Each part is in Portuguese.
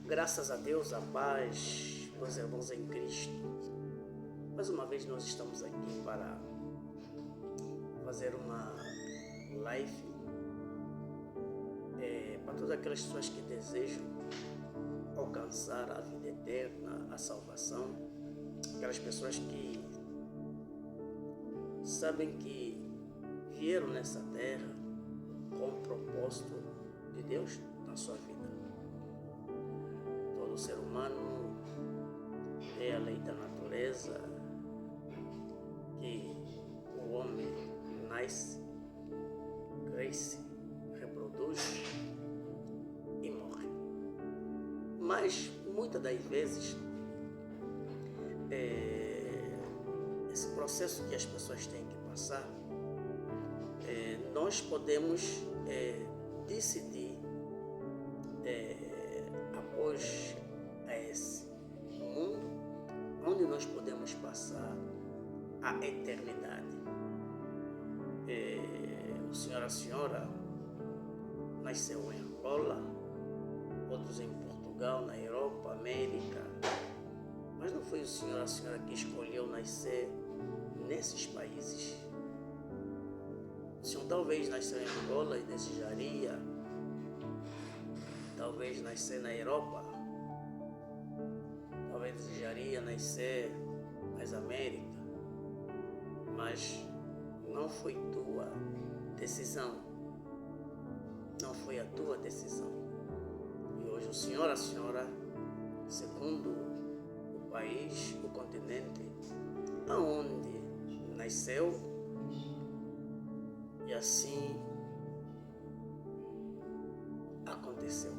Graças a Deus, a paz, meus irmãos em Cristo. Mais uma vez nós estamos aqui para fazer uma live para todas aquelas pessoas que desejam alcançar a vida eterna, a salvação, aquelas pessoas que sabem que vieram nessa terra com o propósito de Deus na sua vida. Todo ser humano é a lei da natureza que o homem nasce, cresce, reproduz e morre. Mas muitas das vezes esse processo que as pessoas têm que passar, nós podemos decidir após esse mundo onde nós podemos passar a eternidade. O senhor, a senhora nasceu em Angola, outros em Portugal, na Europa, América, mas não foi o senhor, a senhora que escolheu nascer nesses países. O senhor talvez nasceu em Angola e desejaria talvez nascer na Europa, talvez desejaria nascer nas Américas, mas não foi tua decisão, não foi a tua decisão. E hoje o senhor, a senhora, segundo o país, o continente, aonde nasceu, e assim aconteceu.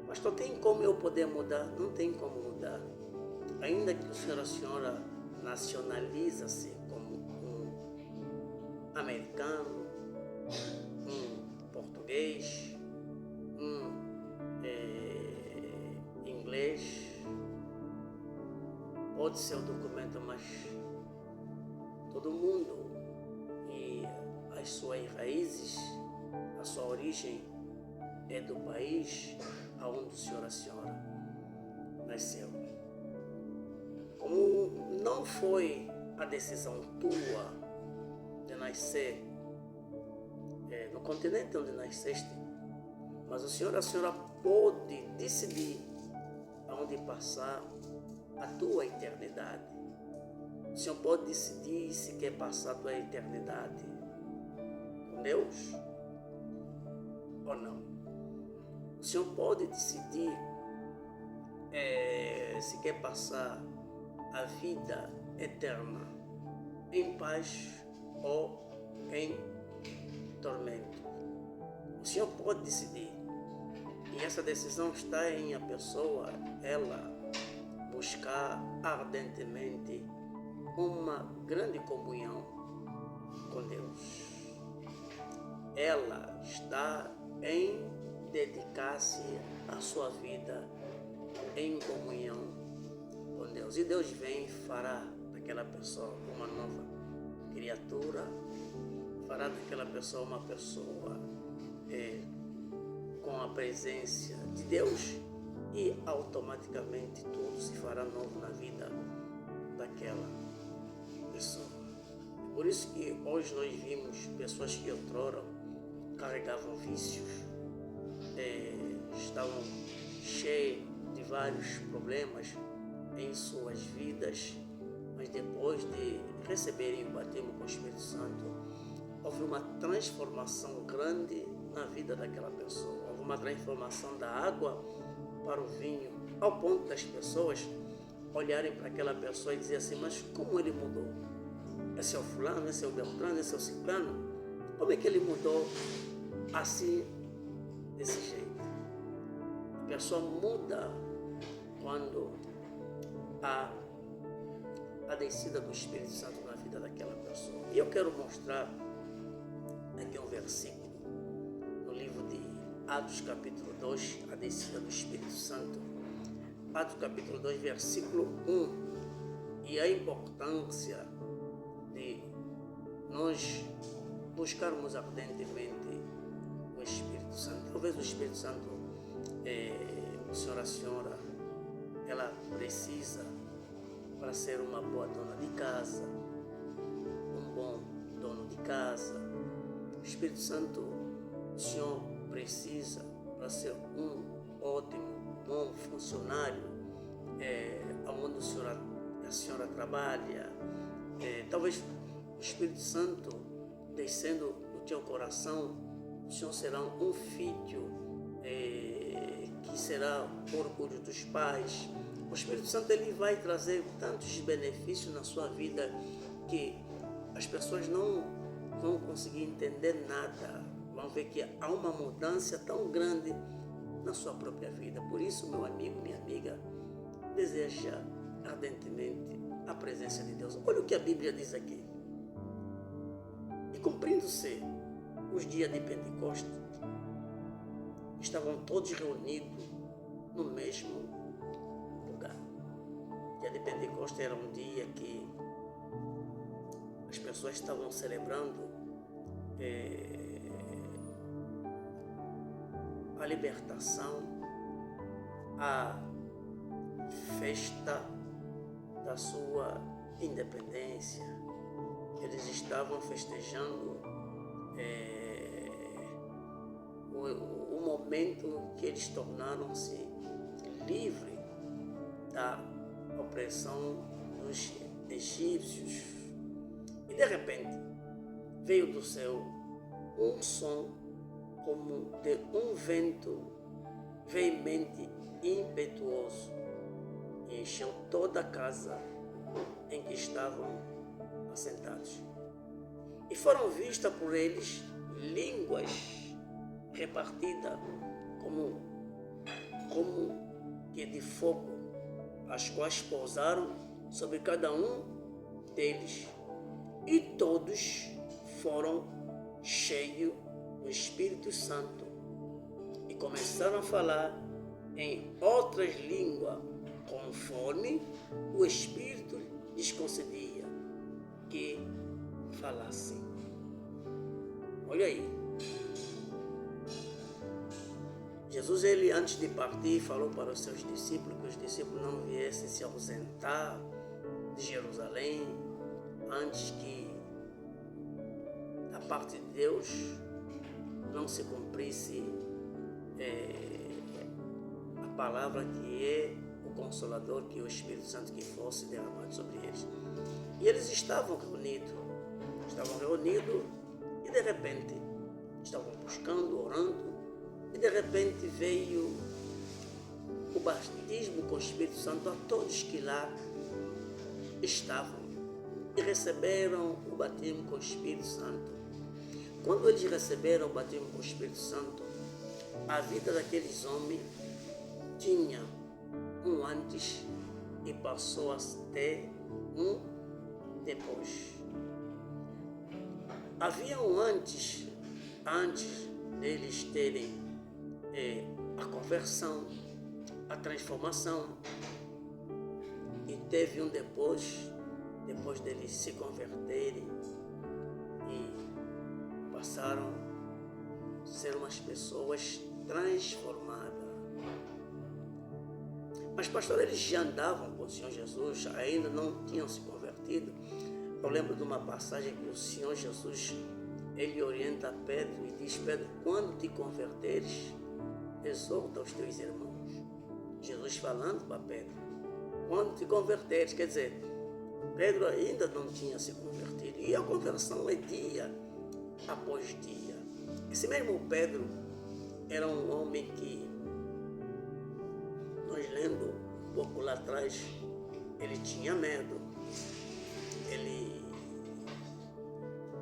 Pastor, tem como eu poder mudar? Não tem como mudar. Ainda que o senhor, a senhora nacionaliza-se como um americano, um português, um inglês, pode ser o documento, mas todo mundo e as suas raízes, a sua origem é do país aonde o senhor, a senhora nasceu. Como não foi a decisão tua de nascer no continente onde nasceste, mas o senhor, a senhora pode decidir aonde passar a tua eternidade. O senhor pode decidir se quer passar a tua eternidade com Deus ou não. O senhor pode decidir se quer passar a vida eterna em paz ou em tormento. O senhor pode decidir. E essa decisão está em a pessoa, ela buscar ardentemente uma grande comunhão com Deus. Ela está em dedicar-se à sua vida em comunhão com Deus. E Deus vem e fará daquela pessoa uma nova criatura, fará daquela pessoa uma pessoa com a presença de Deus, e automaticamente tudo se fará novo na vida daquela pessoa. Por isso que hoje nós vimos pessoas que outrora carregavam vícios, estavam cheios de vários problemas em suas vidas, mas depois de receberem o batismo com o Espírito Santo, houve uma transformação grande na vida daquela pessoa. Houve uma transformação da água para o vinho, ao ponto das pessoas olharem para aquela pessoa e dizer assim: mas como ele mudou? Esse é o fulano, esse é o Beltrano, esse é o ciclano. Como é que ele mudou assim, desse jeito? A pessoa muda quando há a descida do Espírito Santo na vida daquela pessoa. E eu quero mostrar aqui um versículo no livro de Atos capítulo 2, a descida do Espírito Santo. Atos capítulo 2, versículo 1. E a importância de nós buscarmos ardentemente o Espírito Espírito Santo. Talvez o Espírito Santo, o senhor, a senhora, ela precisa para ser uma boa dona de casa, um bom dono de casa. O Espírito Santo, o senhor precisa para ser um ótimo, bom funcionário, onde a senhora trabalha. Talvez o Espírito Santo descendo do teu coração, o senhor será um filho que será orgulho dos pais. O Espírito Santo ele vai trazer tantos benefícios na sua vida que as pessoas não vão conseguir entender nada. Vão ver que há uma mudança tão grande na sua própria vida. Por isso, meu amigo, minha amiga, deseja ardentemente a presença de Deus. Olha o que a Bíblia diz aqui. E cumprindo-se os dias de Pentecostes, estavam todos reunidos no mesmo lugar. O dia de Pentecostes era um dia que as pessoas estavam celebrando a libertação, a festa da sua independência. Eles estavam festejando o momento que eles tornaram-se livres da opressão dos egípcios. E de repente veio do céu um som como de um vento veemente e impetuoso e encheu toda a casa em que estavam assentados. E foram vistas por eles línguas repartidas como que de fogo, as quais pousaram sobre cada um deles, e todos foram cheios do Espírito Santo e começaram a falar em outras línguas, conforme o Espírito lhes concedia que falassem. Olha aí. Jesus, ele antes de partir, falou para os seus discípulos que os discípulos não viessem se ausentar de Jerusalém antes que da parte de Deus não se cumprisse a palavra que é o Consolador, que é o Espírito Santo que fosse derramado sobre eles. E eles estavam reunidos e de repente estavam buscando, orando, e de repente veio o batismo com o Espírito Santo a todos que lá estavam e receberam o batismo com o Espírito Santo. Quando eles receberam o batismo com o Espírito Santo, a vida daqueles homens tinha um antes e passou a ter um depois. Havia um antes deles terem a conversão, a transformação, e teve um depois deles se converterem e passaram a ser umas pessoas transformadas. Mas, pastor, eles já andavam com o Senhor Jesus, ainda não tinham se convertido. Eu lembro de uma passagem que o Senhor Jesus, ele orienta Pedro e diz: Pedro, quando te converteres, exorta os teus irmãos. Jesus falando para Pedro, quando te converteres, quer dizer, Pedro ainda não tinha se convertido. E a conversão é dia após dia. Esse mesmo Pedro era um homem que, nós lendo um pouco lá atrás, ele tinha medo.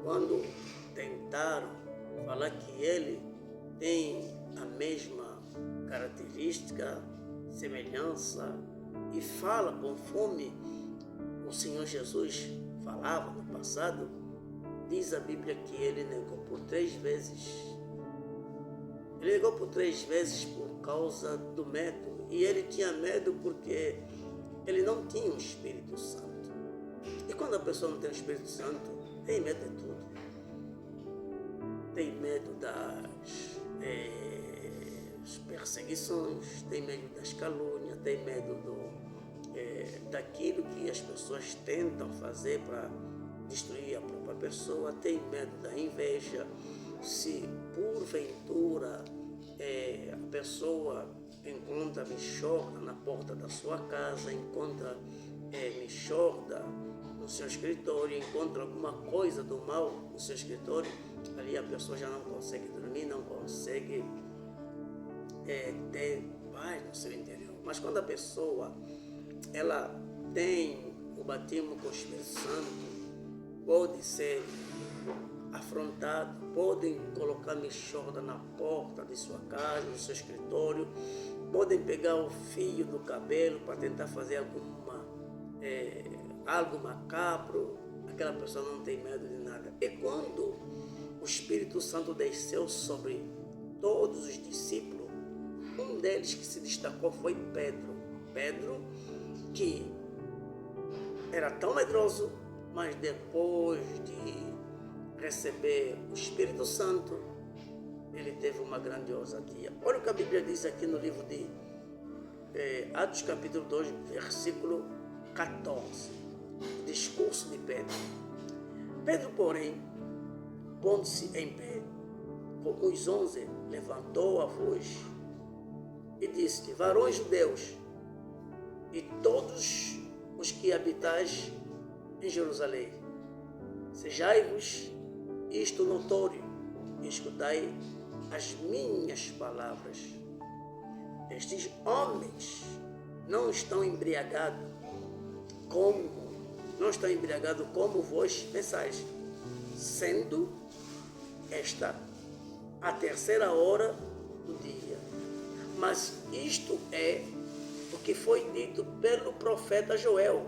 Quando tentaram falar que ele tem a mesma característica, semelhança, e fala conforme o Senhor Jesus falava no passado, diz a Bíblia que ele negou por 3 vezes. Ele negou por 3 vezes por causa do medo. E ele tinha medo porque ele não tinha o Espírito Santo. E quando a pessoa não tem o Espírito Santo, tem medo de tudo. Tem medo das perseguições, tem medo das calúnias, tem medo daquilo que as pessoas tentam fazer para destruir a própria pessoa, tem medo da inveja. Se porventura a pessoa encontra mixorda na porta da sua casa, encontra mixorda no seu escritório, encontra alguma coisa do mal no seu escritório, ali a pessoa já não consegue dormir, não consegue ter paz no seu interior. Mas quando a pessoa ela tem o batismo com o Espírito Santo, pode ser afrontado, podem colocar mixorda na porta de sua casa, no seu escritório, podem pegar o fio do cabelo para tentar fazer algo macabro, aquela pessoa não tem medo de nada. E quando o Espírito Santo desceu sobre todos os discípulos, um deles que se destacou foi Pedro. Pedro, que era tão medroso, mas depois de receber o Espírito Santo, ele teve uma grande ousadia. Olha o que a Bíblia diz aqui no livro de Atos capítulo 2, versículo 14. Discurso de Pedro. Pedro, porém, pondo-se em pé, como os 11, levantou a voz e disse: varões judeus e todos os que habitais em Jerusalém, sejai-vos isto notório e escutai as minhas palavras. Estes homens não estão embriagados como vós pensais, sendo esta a terceira hora do dia. Mas isto é o que foi dito pelo profeta Joel: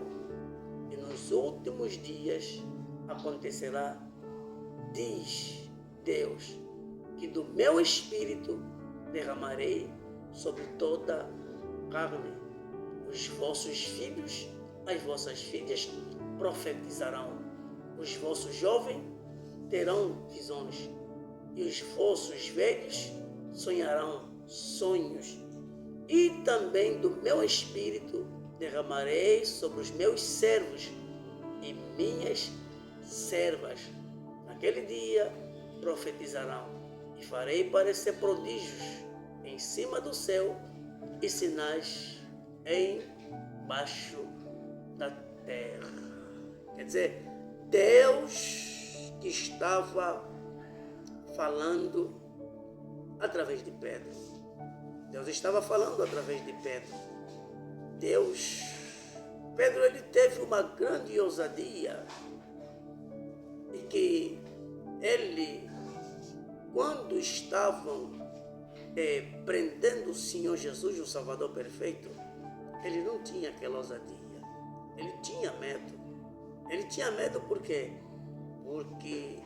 e nos últimos dias acontecerá, diz Deus, que do meu espírito derramarei sobre toda carne. Os vossos filhos, as vossas filhas profetizarão, os vossos jovens terão visões, e os vossos velhos sonharão sonhos. E também do meu espírito derramarei sobre os meus servos e minhas servas. Naquele dia profetizarão, e farei parecer prodígios em cima do céu e sinais embaixo da terra. Quer dizer, Deus que estava falando através de Pedro. Deus estava falando através de Pedro. Pedro, ele teve uma grande ousadia, e que ele, quando estavam prendendo o Senhor Jesus, o Salvador perfeito, ele não tinha aquela ousadia. Ele tinha medo. Ele tinha medo por quê? Porque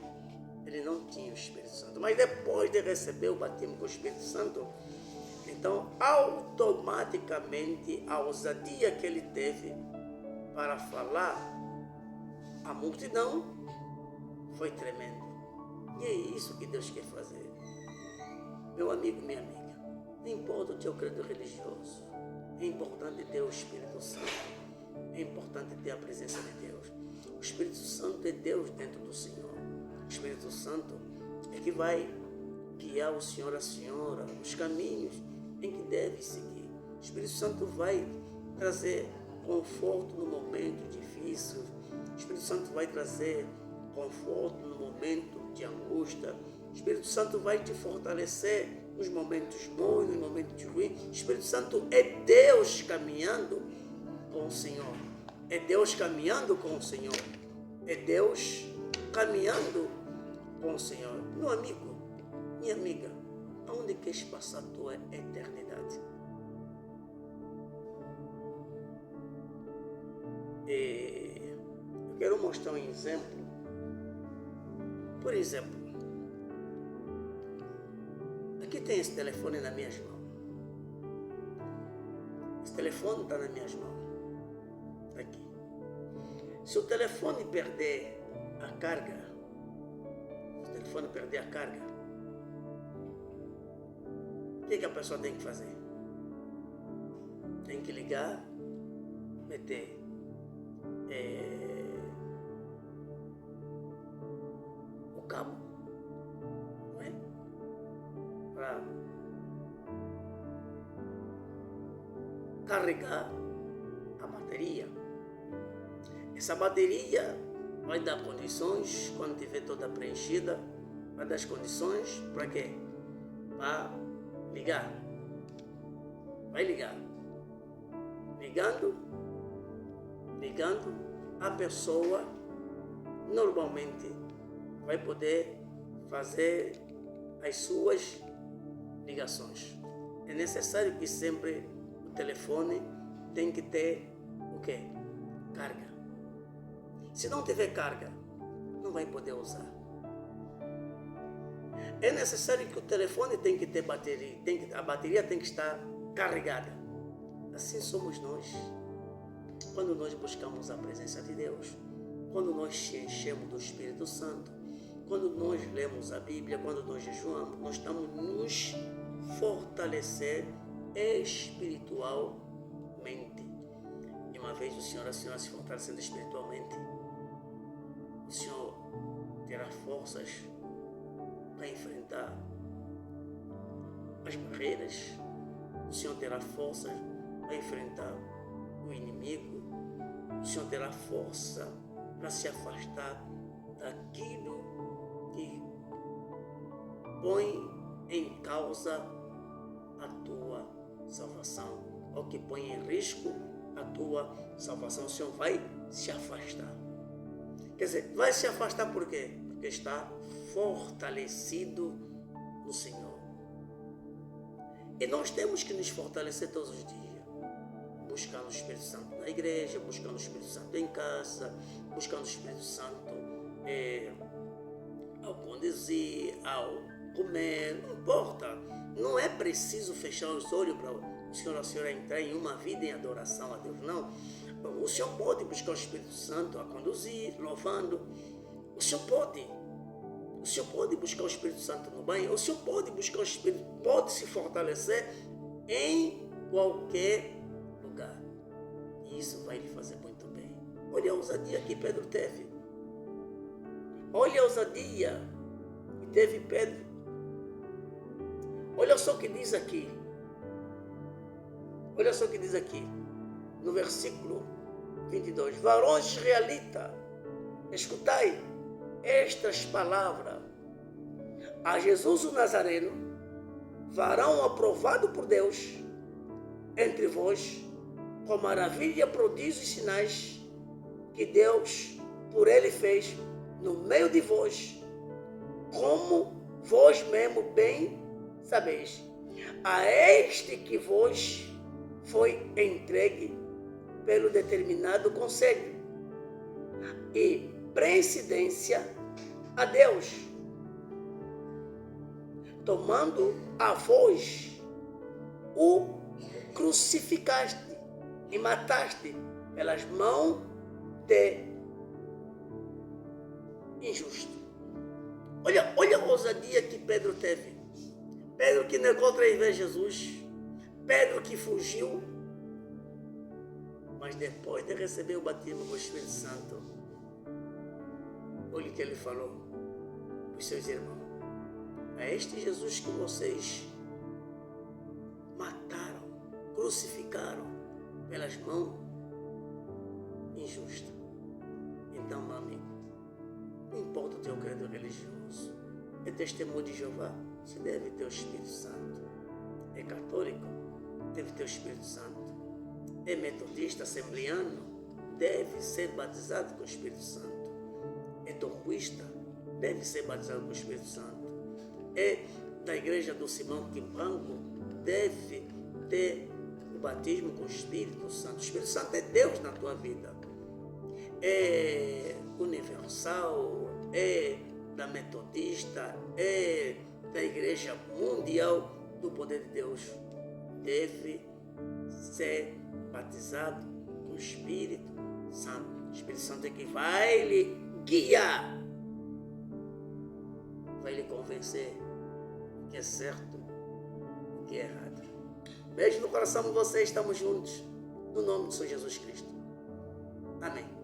ele não tinha o Espírito Santo. Mas depois de receber o batismo com o Espírito Santo, então automaticamente a ousadia que ele teve para falar à multidão foi tremendo. E é isso que Deus quer fazer. Meu amigo, minha amiga, não importa o teu credo religioso, é importante ter o Espírito Santo. É importante ter a presença de Deus. O Espírito Santo é Deus dentro do Senhor. O Espírito Santo é que vai guiar o Senhor, a senhora, os caminhos em que deve seguir. O Espírito Santo vai trazer conforto no momento difícil. O Espírito Santo vai trazer conforto no momento de angústia. O Espírito Santo vai te fortalecer nos momentos bons, nos momentos ruins. O Espírito Santo é Deus caminhando com o Senhor. É Deus caminhando com o Senhor. É Deus caminhando com o Senhor. Meu amigo, minha amiga, aonde queres passar a tua eternidade? Eu quero mostrar um exemplo. Por exemplo, aqui tem esse telefone nas minhas mãos. Esse telefone está nas minhas mãos. Aqui. Se o telefone perder a carga, que a pessoa tem que fazer? Tem que ligar, meter o cabo, não é? Para carregar a bateria. Essa bateria vai dar condições, quando tiver toda preenchida, vai dar as condições para quê? Para ligar. Vai ligar. Ligando, a pessoa normalmente vai poder fazer as suas ligações. É necessário que sempre o telefone tem que ter o quê? Carga. Se não tiver carga, não vai poder usar. É necessário que o telefone tem que ter bateria, a bateria tem que estar carregada. Assim somos nós. Quando nós buscamos a presença de Deus, quando nós nos enchemos do Espírito Santo, quando nós lemos a Bíblia, quando nós jejuamos, nós estamos nos fortalecer espiritualmente. E uma vez a senhora se fortalecendo espiritualmente, o Senhor terá forças para enfrentar as barreiras, o Senhor terá forças para enfrentar o inimigo, o Senhor terá força para se afastar daquilo que põe em causa a tua salvação, ou que põe em risco a tua salvação. O Senhor vai se afastar. Quer dizer, vai se afastar por quê? Porque está fortalecido no Senhor. E nós temos que nos fortalecer todos os dias. Buscando o Espírito Santo na igreja, buscando o Espírito Santo em casa, buscando o Espírito Santo ao conduzir, ao comer, não importa. Não é preciso fechar os olhos para o senhor ou a senhora entrar em uma vida em adoração a Deus, não. O senhor pode buscar o Espírito Santo a conduzir, louvando. O senhor pode buscar o Espírito Santo no banho. O senhor pode buscar o Espírito, pode se fortalecer em qualquer lugar. E isso vai lhe fazer muito bem. Olha a ousadia que Pedro teve. Olha a ousadia que teve Pedro. Olha só o que diz aqui. Olha só o que diz aqui. No versículo 22. Varões israelitas, escutai estas palavras. A Jesus o Nazareno, varão aprovado por Deus, entre vós, com maravilha, prodígios e sinais que Deus por ele fez no meio de vós, como vós mesmo bem sabeis. A este que vos foi entregue pelo determinado conselho e precedência a Deus, tomando a vós, o crucificaste e mataste pelas mãos de injusto. Olha a ousadia que Pedro teve. Pedro que negou 3 vezes Jesus. Pedro que fugiu. Mas depois de receber o batismo com o Espírito Santo, olha o que ele falou para os seus irmãos. É este Jesus que vocês mataram, crucificaram pelas mãos injustas. Então, meu amigo, não importa o teu credo religioso, é testemunho de Jeová, você deve ter o Espírito Santo. É católico, deve ter o Espírito Santo. É metodista, assembleano, deve ser batizado com o Espírito Santo. É torquista, deve ser batizado com o Espírito Santo. É da igreja do Simão Quimbango, deve ter o batismo com o Espírito Santo. O Espírito Santo é Deus na tua vida. É universal, é da metodista, é da igreja mundial do poder de Deus. Deve ser batizado com o Espírito Santo. O Espírito Santo é que vai lhe guiar, vai lhe convencer que é certo, que é errado. Beijo no coração de vocês, estamos juntos, no nome do Senhor Jesus Cristo. Amém.